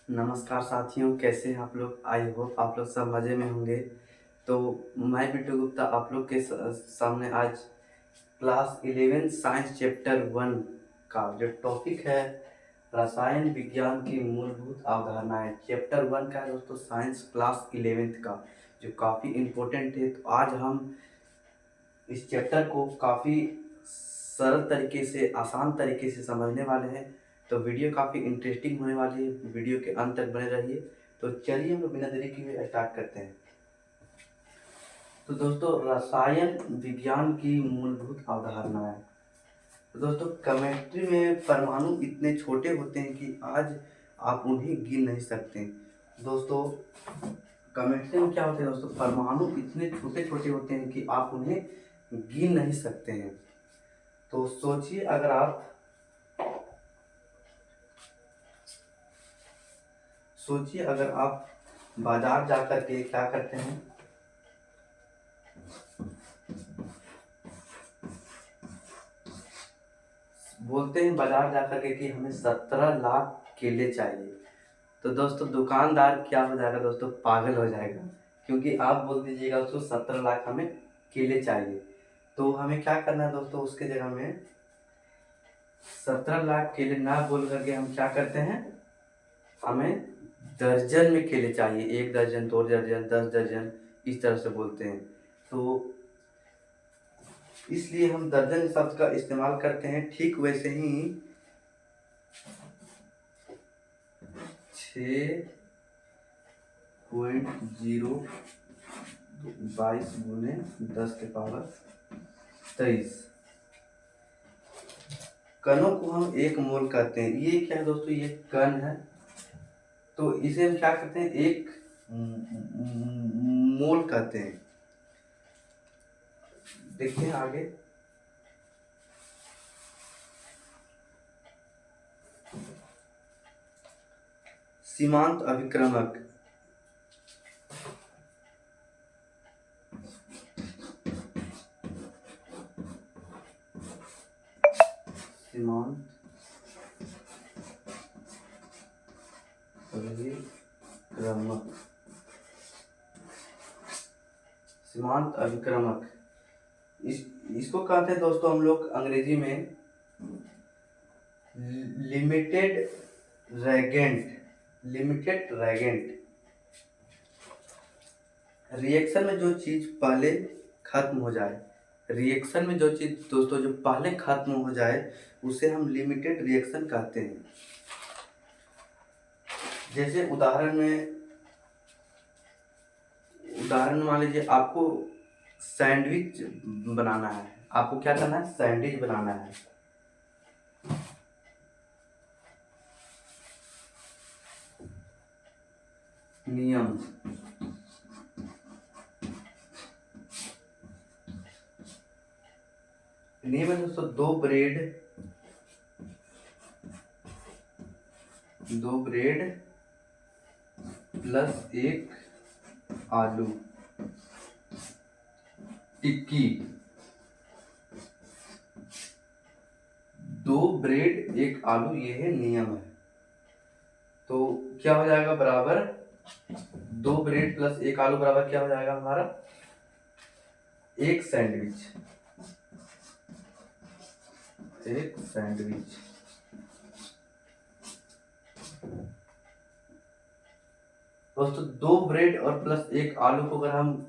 नमस्कार साथियों, कैसे हैं आप लोग? आई होप आप लोग सब मज़े में होंगे। तो मैं बिट्टू गुप्ता आप लोग के सामने आज क्लास 11 साइंस चैप्टर 1 का जो टॉपिक है रसायन विज्ञान की मूलभूत अवधारणाएं, चैप्टर 1 का है दोस्तों, साइंस क्लास 11th का, जो काफ़ी इम्पोर्टेंट है। तो आज हम इस चैप्टर को काफ़ी सरल तरीके से, आसान तरीके से समझने वाले हैं। तो वीडियो काफ़ी इंटरेस्टिंग होने वाली है, वीडियो के अंत तक बने रहिए। तो चलिए हम लोग बिना देरी किए स्टार्ट करते हैं। तो दोस्तों, रसायन विज्ञान की मूलभूत अवधारणाएं। तो दोस्तों, केमिस्ट्री में परमाणु इतने छोटे होते हैं कि आज आप उन्हें गिन नहीं सकते। दोस्तों, केमिस्ट्री में क्या होता है दोस्तों, परमाणु इतने छोटे छोटे होते हैं कि आप उन्हें गिन नहीं सकते हैं। तो सोचिए अगर आप बाजार जाकर के क्या करते हैं, बोलते हैं बाजार जाकर के कि हमें 17 लाख केले चाहिए। तो दोस्तों, दुकानदार क्या हो जाएगा दोस्तों, पागल हो जाएगा, क्योंकि आप बोल दीजिएगा उसको 17 लाख हमें केले चाहिए। तो हमें क्या करना है दोस्तों, उसके जगह में 17 लाख केले ना बोल करके हम क्या करते हैं, हमें दर्जन में केले चाहिए, 1 दर्जन, 2 दर्जन, 10 दर्जन, इस तरह से बोलते हैं। तो इसलिए हम दर्जन शब्द का इस्तेमाल करते हैं। ठीक वैसे ही 6.022 कणों को हम 1 मोल कहते हैं। ये क्या है दोस्तों, ये कण है। तो इसे हम क्या कहते हैं, 1 मोल कहते हैं। देखते हैं आगे। सीमांत अभिक्रमक, सीमांत अभिक्रमक, सीमांत अभिक्रमक, इसको कहते हैं दोस्तों हम लोग अंग्रेजी में लिमिटेड रेगेंट। लिमिटेड रेगेंट, रिएक्शन में जो चीज पहले खत्म हो जाए, रिएक्शन में जो चीज दोस्तों जो पहले खत्म हो जाए उसे हम लिमिटेड रिएक्शन कहते हैं। जैसे उदाहरण मान लीजिए, आपको सैंडविच बनाना है। आपको क्या करना है, सैंडविच बनाना है। नियम, नियम है दोस्तों, 2 ब्रेड प्लस 1 आलू टिक्की। 2 ब्रेड 1 आलू, ये है नियम है। तो क्या हो जाएगा, बराबर 2 ब्रेड प्लस 1 आलू बराबर क्या हो जाएगा हमारा, 1 सैंडविच। 1 सैंडविच। दोस्तों, 2 ब्रेड और प्लस 1 आलू को अगर हम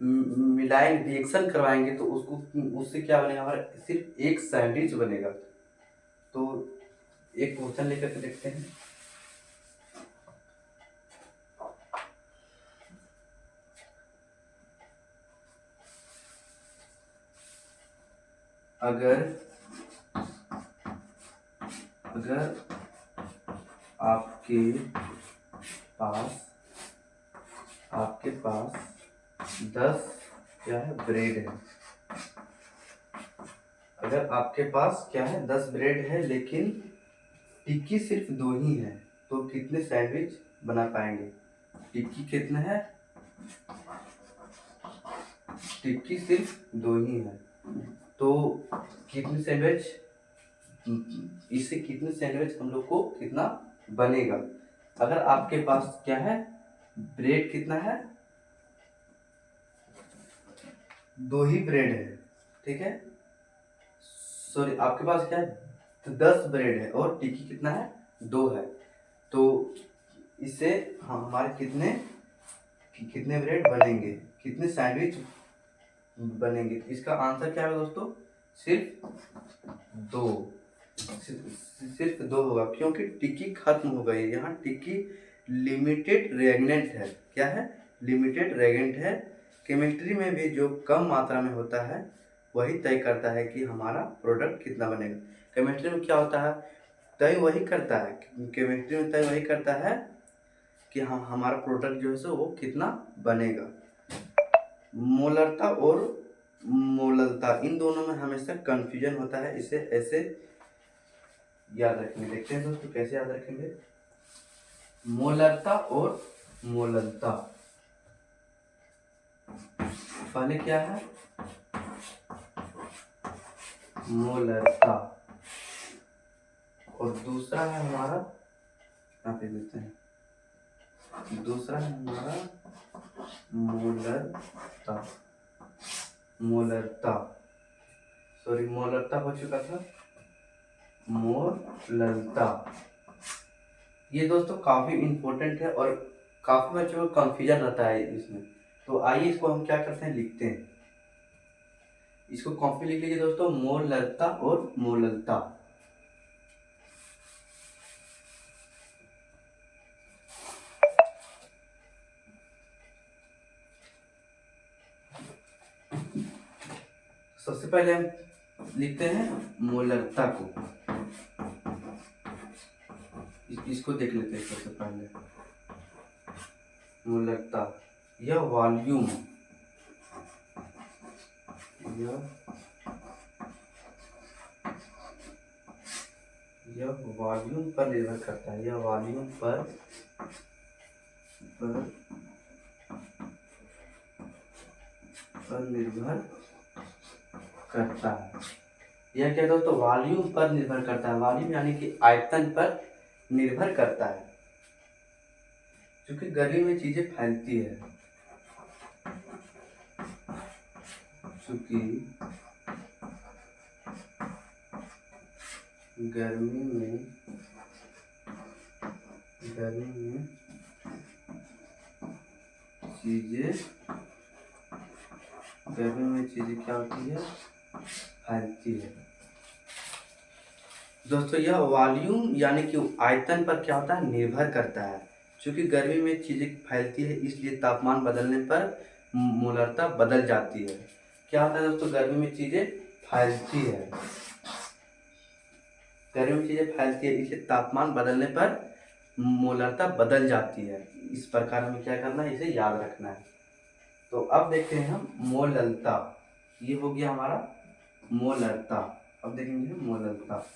मिलाएंगे, रिएक्शन करवाएंगे, तो उससे क्या बनेगा, हमारा सिर्फ 1 सैंडविच बनेगा। तो एक क्वेश्चन लेकर के देखते हैं। अगर आपके पास 10 क्या है, ब्रेड है। अगर आपके पास क्या है, 10 ब्रेड है, लेकिन टिक्की सिर्फ 2 ही है, तो कितने सैंडविच बना पाएंगे? टिक्की कितना है, टिक्की सिर्फ 2 ही है, तो कितने सैंडविच, इससे कितने सैंडविच हम लोग को कितना बनेगा? अगर आपके पास क्या है, ब्रेड कितना है, 2 ही ब्रेड है, ठीक है, सॉरी आपके पास क्या है, 10 ब्रेड है और टिक्की कितना है, 2 है, तो इससे हमारे कितने कितने ब्रेड बनेंगे, कितने सैंडविच बनेंगे। इसका आंसर क्या है दोस्तों, सिर्फ 2, सिर्फ 2 होगा, क्योंकि टिक्की खत्म हो गई। यहाँ टिक्की लिमिटेड रेगनेंट है, क्या है, लिमिटेड रेगेंट है। केमिस्ट्री में भी जो कम मात्रा में होता है वही तय करता है कि हमारा प्रोडक्ट कितना बनेगा। केमिस्ट्री में क्या होता है, तय वही करता है, केमिस्ट्री में तय वही करता है कि हम हमारा प्रोडक्ट जो है सो वो कितना बनेगा। मोलरता और मोललता, इन दोनों में हमेशा कंफ्यूजन होता है, इसे ऐसे याद रखेंगे। देखते हैं दोस्तों कैसे याद रखेंगे, मोलरता और मोललता। पहले क्या है, मोलरता, और दूसरा है हमारा, यहाँ पे देते हैं, दूसरा है हमारा मोलरता, मोलरता, सॉरी मोलरता हो चुका था, मोललता। ये दोस्तों काफी इंपॉर्टेंट है और काफी बच्चों को कंफ्यूजन रहता है इसमें। तो आइए इसको हम क्या करते हैं, लिखते हैं, इसको कॉपी लिख लीजिए दोस्तों, मोलरता और मोललता। सबसे पहले हम लिखते हैं मोलरता को, इसको देख लेते हैं। सबसे पहले मोलरता, यह वॉल्यूम, यह वॉल्यूम पर निर्भर करता है, यह वॉल्यूम पर निर्भर करता है। यह क्या दोस्तों, वॉल्यूम पर निर्भर करता है, वॉल्यूम यानी कि आयतन पर निर्भर करता है, क्योंकि गर्मी में चीजें फैलती है, क्योंकि गर्मी में चीजें क्या होती है, फैलती है। दोस्तों यह वॉल्यूम यानी कि आयतन पर क्या होता है, निर्भर करता है, क्योंकि गर्मी में चीजें फैलती है, इसलिए तापमान बदलने पर मोलरता बदल जाती है। क्या होता है दोस्तों, गर्मी में चीजें फैलती है, गर्मी में चीजें फैलती है, इसलिए तापमान बदलने पर मोलरता बदल जाती है। इस प्रकार में क्या करना है, इसे याद रखना है। तो अब देखते हैं हम मोललता, ये हो गया हमारा मोलरता। अब देखेंगे मोललता,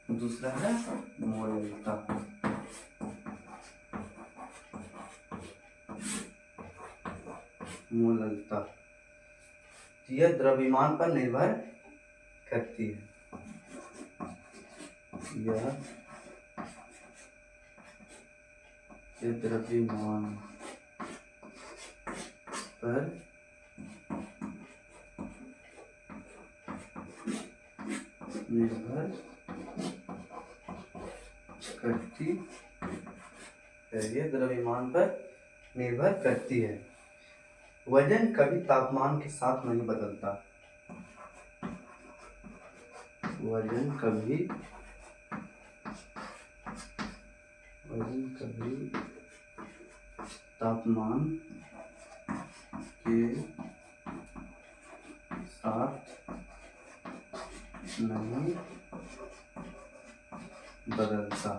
दूसरा है मोललता। मोललता यह द्रव्यमान पर निर्भर करती है, यह द्रव्यमान पर निर्भर करती है, यह द्रव्यमान पर निर्भर करती है। वजन कभी तापमान के साथ नहीं बदलता, वजन कभी तापमान के साथ नहीं बदलता।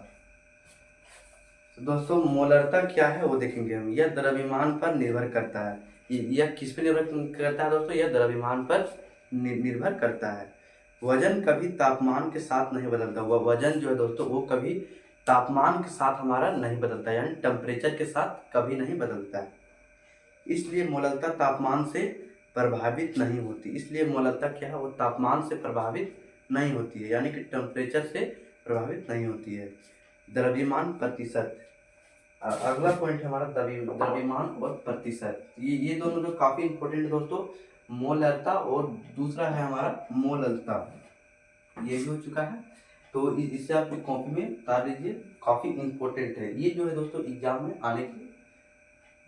तो दोस्तों मोलरता क्या है वो देखेंगे हम, यह द्रव्यमान पर निर्भर करता है। यह किस पे निर्भर करता है दोस्तों, यह द्रव्यमान पर निर्भर करता है। वजन कभी तापमान के साथ नहीं बदलता, वह वजन जो है दोस्तों वो कभी तापमान के साथ हमारा नहीं बदलता, यानी टेम्परेचर के साथ कभी नहीं बदलता है, इसलिए मोलरता तापमान से प्रभावित नहीं होती। इसलिए मोलरता क्या है, वो तापमान से प्रभावित नहीं होती है, यानी कि टेम्परेचर से प्रभावित नहीं होती है। द्रव्यमान प्रतिशत, अगला पॉइंट है हमारा द्रव्यमान और प्रतिशत। ये दोनों जो काफी इंपॉर्टेंट है दोस्तों, मोलरता और दूसरा है हमारा मोललता, ये भी हो चुका है। तो इससे आप कॉपी में उतार लीजिए, काफी इंपॉर्टेंट है ये जो है दोस्तों, एग्जाम में आने की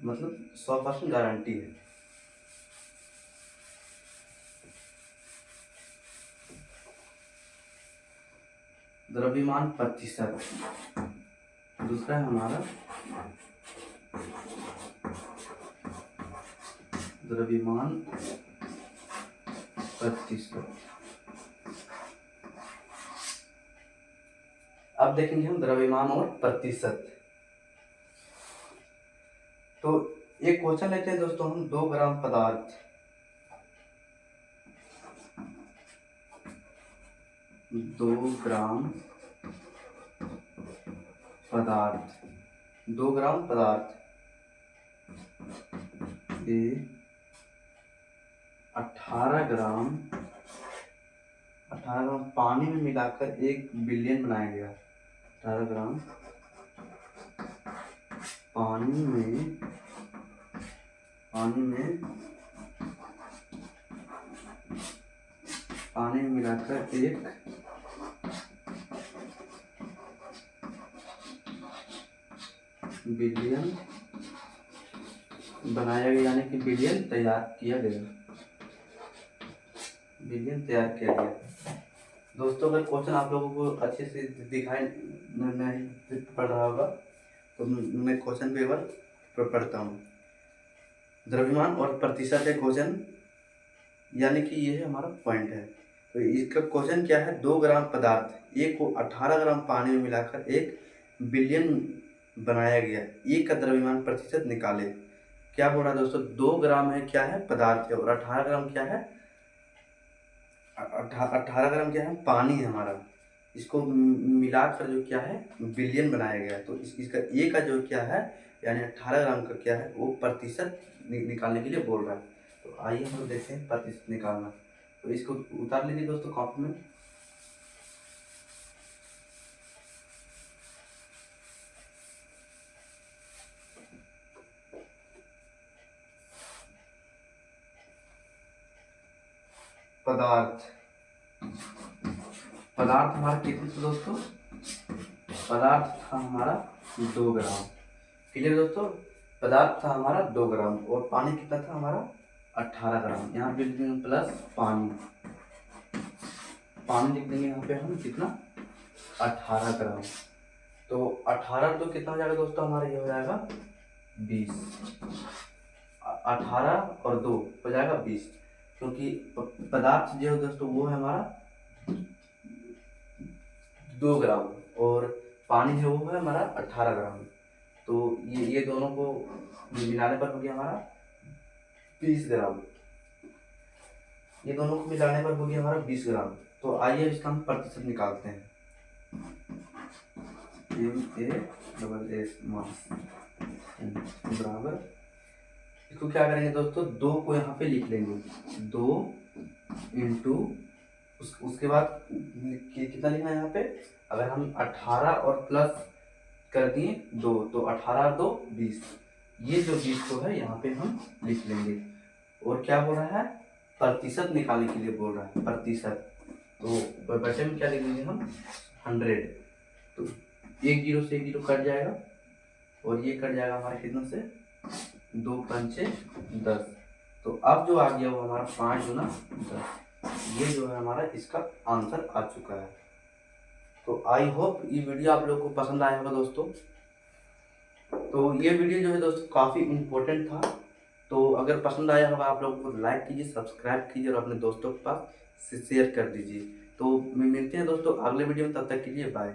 मतलब 100% गारंटी है। द्रव्यमान प्रतिशत, दूसरा है हमारा द्रव्यमान प्रतिशत। अब देखेंगे हम द्रव्यमान और प्रतिशत। तो एक क्वेश्चन लेते हैं दोस्तों हम, 2 ग्राम पदार्थ, 2 ग्राम पदार्थ, 2 ग्राम पदार्थ ये 18 ग्राम पानी में मिलाकर 1 बिलियन बनाया गया। 18 ग्राम पानी में मिलाकर 1 बिलियन बनाया गया, यानी कि बिलियन तैयार किया गया। दोस्तों अगर क्वेश्चन आप लोगों को अच्छे से दिखाई नहीं पड़ रहा होगा तो मैं क्वेश्चन भी एक बार पढ़ता हूँ। द्रव्यमान और प्रतिशत है क्वेश्चन, यानी कि ये है हमारा पॉइंट है। तो इसका क्वेश्चन क्या है, 2 ग्राम पदार्थ एक को 18 ग्राम पानी में मिलाकर 1 बिलियन बनाया गया, एक का द्रव्यमान प्रतिशत निकाले। क्या बोल रहा है दोस्तों, 2 ग्राम है क्या है पदार्थ है, और 18 ग्राम क्या है, 18 ग्राम क्या है पानी है हमारा, इसको मिलाकर जो क्या है बिलियन बनाया गया है। तो इसका ए का जो क्या है यानी 18 ग्राम का क्या है वो प्रतिशत निकालने के लिए बोल रहा है। तो आइए हम देखते हैं प्रतिशत निकालना। तो इसको उतार लीजिए दोस्तों कॉपी में। पदार्थ हमारा कितने थे दोस्तों, पदार्थ था हमारा 2 ग्राम। क्लियर दोस्तों, पदार्थ था हमारा 2 ग्राम और पानी कितना था हमारा 18 ग्राम। यहाँ पे लिख देंगे प्लस पानी लिख देंगे यहाँ पे हम कितना 18 ग्राम। तो 18 तो कितना हो जाएगा दोस्तों हमारा, ये हो जाएगा 20। 18 और 2 हो जाएगा 20, क्योंकि पदार्थ जो है दोस्तों वो है हमारा 2 ग्राम और पानी है वो है हमारा 18 ग्राम। तो ये दोनों को मिलाने पर हो गया हमारा 20 ग्राम। ये दोनों को मिलाने पर हो गया हमारा 20 ग्राम। तो आइए इसका हम प्रतिशत निकालते हैं। बराबर, इसको क्या करेंगे दोस्तों, 2 को यहाँ पे लिख लेंगे, 2 इंटू उसके बाद कितना लिखना है यहाँ पे, अगर हम 18 और प्लस कर दिए 2 तो 18 और 2 20, ये जो 20 को है यहाँ पे हम लिख लेंगे। और क्या बोल रहा है, प्रतिशत निकालने के लिए बोल रहा है, प्रतिशत। तो बचे में क्या लिख लेंगे हम 100। तो 1 0 से 1 0 कट जाएगा और ये कट जाएगा हमारे कितनों से 2 पंचे 10। तो अब जो आ गया वो हमारा 5 गुना 10, ये जो है हमारा इसका आंसर आ चुका है। तो आई होप ये वीडियो आप लोग को पसंद आया होगा दोस्तों। तो ये वीडियो जो है दोस्तों काफ़ी इम्पोर्टेंट था। तो अगर पसंद आया होगा आप लोगों को लाइक कीजिए, सब्सक्राइब कीजिए और अपने दोस्तों के पास शेयर कर दीजिए। तो मिलते हैं दोस्तों अगले वीडियो में, तब तक के लिए बाय।